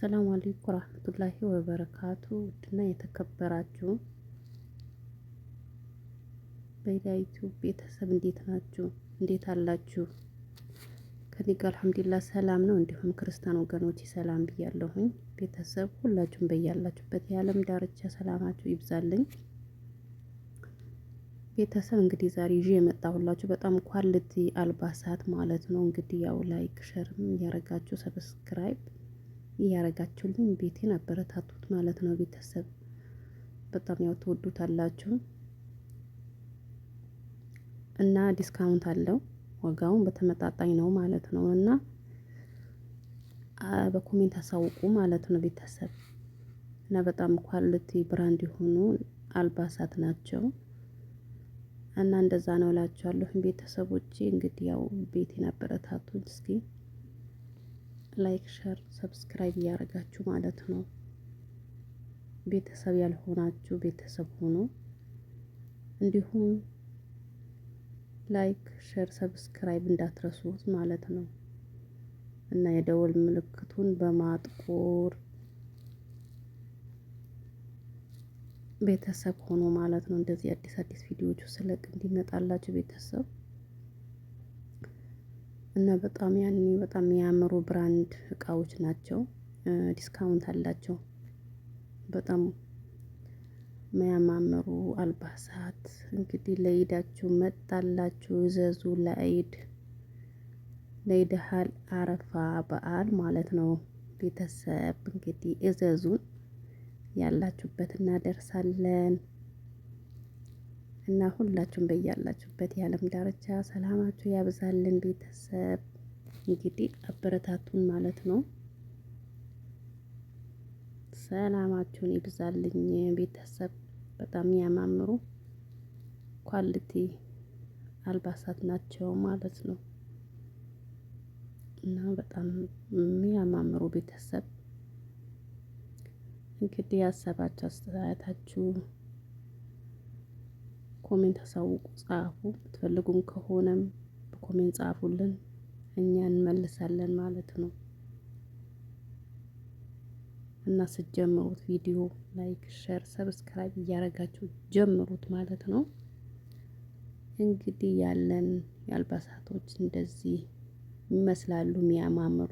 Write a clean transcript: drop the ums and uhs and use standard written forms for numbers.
አሰላሙ አለይኩም ወራህመቱላሂ ወበረካቱ። ውድና የተከበራችሁ በኢዳይቱ ቤተሰብ እንዴት ናችሁ? እንዴት አላችሁ? ከኔ ጋር አልሐምዱሊላህ ሰላም ነው። እንዲሁም ክርስቲያን ወገኖች ሰላም ብያለሁኝ። ቤተሰብ ሁላችሁም በያላችሁበት የዓለም ዳርቻ ሰላማችሁ ይብዛልኝ። ቤተሰብ እንግዲህ ዛሬ ይዤ የመጣሁላችሁ በጣም ኳሊቲ አልባሳት ማለት ነው። እንግዲህ ያው ላይክ ሸርም እያረጋችሁ ሰብስክራይብ እያረጋችሁልኝ ቤቴን አበረታቱት ማለት ነው። ቤተሰብ በጣም ያው ትወዱታላችሁ እና ዲስካውንት አለው። ዋጋውን በተመጣጣኝ ነው ማለት ነው። እና በኮሜንት አሳውቁ ማለት ነው ቤተሰብ። እና በጣም ኳሊቲ ብራንድ የሆኑ አልባሳት ናቸው። እና እንደዛ ነው እላችኋለሁ ቤተሰቦቼ። እንግዲህ ያው ቤቴን አበረታቱት እስኪ ላይክ ሸር ሰብስክራይብ እያደረጋችሁ ማለት ነው። ቤተሰብ ያልሆናችሁ ቤተሰብ ሆኖ እንዲሁም ላይክ ሸር ሰብስክራይብ እንዳትረሱት ማለት ነው። እና የደወል ምልክቱን በማጥቆር ቤተሰብ ሆኖ ማለት ነው። እንደዚህ አዲስ ቪዲዮዎች ስለቅ እንዲመጣላችሁ ቤተሰብ እና በጣም በጣም የሚያምሩ ብራንድ እቃዎች ናቸው። ዲስካውንት አላቸው። በጣም የሚያማምሩ አልባሳት እንግዲህ ለኢዳችሁ መጣላችሁ እዘዙ። ለኢድ አረፋ በዓል ማለት ነው ቤተሰብ እንግዲህ እዘዙን። ያላችሁበት እናደርሳለን። እና ሁላችሁም በያላችሁበት የዓለም ዳርቻ ሰላማችሁ ያብዛልን ቤተሰብ። እንግዲህ አበረታቱን ማለት ነው። ሰላማችሁን ይብዛልኝ ቤተሰብ። በጣም የሚያማምሩ ኳሊቲ አልባሳት ናቸው ማለት ነው። እና በጣም የሚያማምሩ ቤተሰብ እንግዲህ ያሰባችሁ አስተያየታችሁ ኮሜንት አሳውቁ፣ ጻፉ። የምትፈልጉም ከሆነም በኮሜንት ጻፉልን፣ እኛ እንመልሳለን ማለት ነው። እና ስትጀምሩት ቪዲዮ ላይክ ሼር ሰብስክራይብ እያደረጋችሁ ጀምሩት ማለት ነው። እንግዲህ ያለን የአልባሳቶች እንደዚህ ይመስላሉ የሚያማምሩ